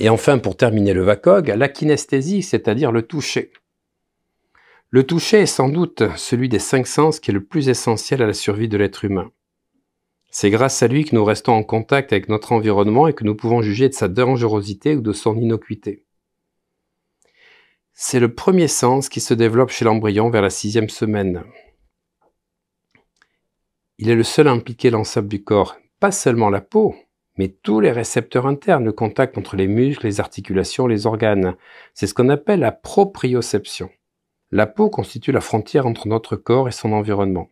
Et enfin, pour terminer le VACOG, la kinesthésie, c'est-à-dire le toucher. Le toucher est sans doute celui des 5 sens qui est le plus essentiel à la survie de l'être humain. C'est grâce à lui que nous restons en contact avec notre environnement et que nous pouvons juger de sa dangerosité ou de son innocuité. C'est le premier sens qui se développe chez l'embryon vers la 6e semaine. Il est le seul à impliquer l'ensemble du corps, pas seulement la peau, mais tous les récepteurs internes, le contact entre les muscles, les articulations, les organes. C'est ce qu'on appelle la proprioception. La peau constitue la frontière entre notre corps et son environnement.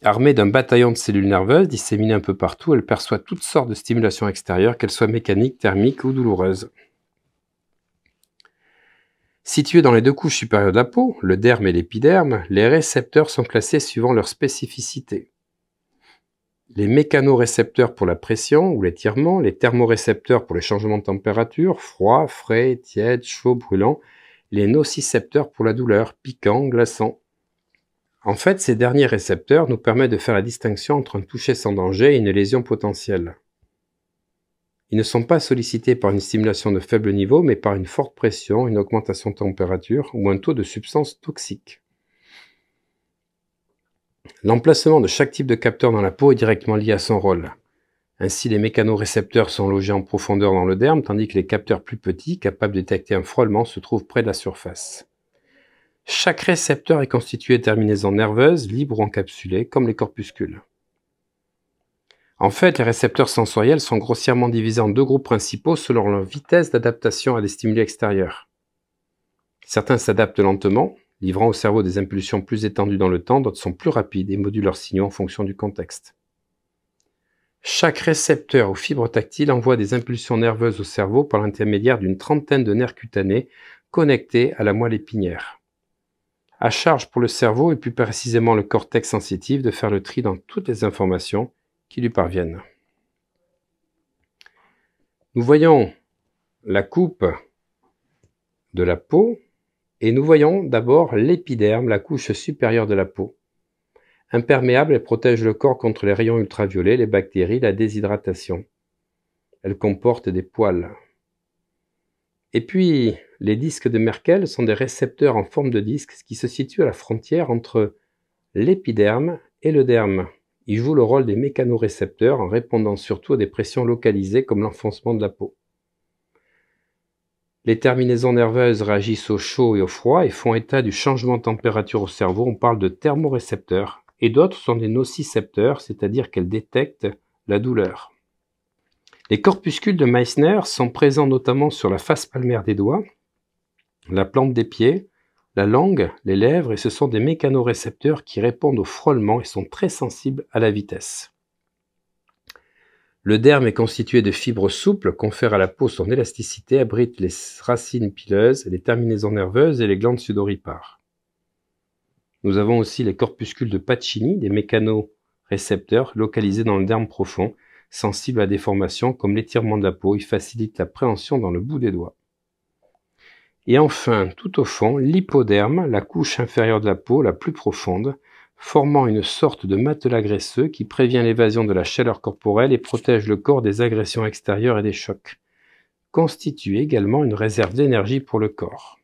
Armée d'un bataillon de cellules nerveuses disséminées un peu partout, elle perçoit toutes sortes de stimulations extérieures, qu'elles soient mécaniques, thermiques ou douloureuses. Situés dans les 2 couches supérieures de la peau, le derme et l'épiderme, les récepteurs sont classés suivant leur spécificité. Les mécanorécepteurs pour la pression ou l'étirement, les thermorécepteurs pour les changements de température, froid, frais, tiède, chaud, brûlant, les nocicepteurs pour la douleur, piquant, glaçant. En fait, ces derniers récepteurs nous permettent de faire la distinction entre un toucher sans danger et une lésion potentielle. Ils ne sont pas sollicités par une stimulation de faible niveau, mais par une forte pression, une augmentation de température ou un taux de substances toxiques. L'emplacement de chaque type de capteur dans la peau est directement lié à son rôle. Ainsi, les mécanorécepteurs sont logés en profondeur dans le derme, tandis que les capteurs plus petits, capables de détecter un frôlement, se trouvent près de la surface. Chaque récepteur est constitué de terminaisons nerveuses, libres ou encapsulées, comme les corpuscules. En fait, les récepteurs sensoriels sont grossièrement divisés en 2 groupes principaux selon leur vitesse d'adaptation à des stimuli extérieurs. Certains s'adaptent lentement, livrant au cerveau des impulsions plus étendues dans le temps, d'autres sont plus rapides et modulent leurs signaux en fonction du contexte. Chaque récepteur ou fibre tactile envoie des impulsions nerveuses au cerveau par l'intermédiaire d'une trentaine de nerfs cutanés connectés à la moelle épinière. À charge pour le cerveau et plus précisément le cortex sensitif de faire le tri dans toutes les informations qui lui parviennent. Nous voyons la coupe de la peau et nous voyons d'abord l'épiderme, la couche supérieure de la peau. Imperméable, elle protège le corps contre les rayons ultraviolets, les bactéries, la déshydratation. Elle comporte des poils. Et puis, les disques de Merkel sont des récepteurs en forme de disque qui se situent à la frontière entre l'épiderme et le derme. Ils jouent le rôle des mécanorécepteurs en répondant surtout à des pressions localisées comme l'enfoncement de la peau. Les terminaisons nerveuses réagissent au chaud et au froid et font état du changement de température au cerveau. On parle de thermorécepteurs. Et d'autres sont des nocicepteurs, c'est-à-dire qu'elles détectent la douleur. Les corpuscules de Meissner sont présents notamment sur la face palmaire des doigts, la plante des pieds, la langue, les lèvres, et ce sont des mécanorécepteurs qui répondent au frôlement et sont très sensibles à la vitesse. Le derme est constitué de fibres souples, confère à la peau son élasticité, abrite les racines pileuses, les terminaisons nerveuses et les glandes sudoripares. Nous avons aussi les corpuscules de Pacini, des mécanorécepteurs localisés dans le derme profond, sensibles à la déformation comme l'étirement de la peau, ils facilitent la préhension dans le bout des doigts. Et enfin, tout au fond, l'hypoderme, la couche inférieure de la peau la plus profonde, formant une sorte de matelas graisseux qui prévient l'évasion de la chaleur corporelle et protège le corps des agressions extérieures et des chocs, constitue également une réserve d'énergie pour le corps.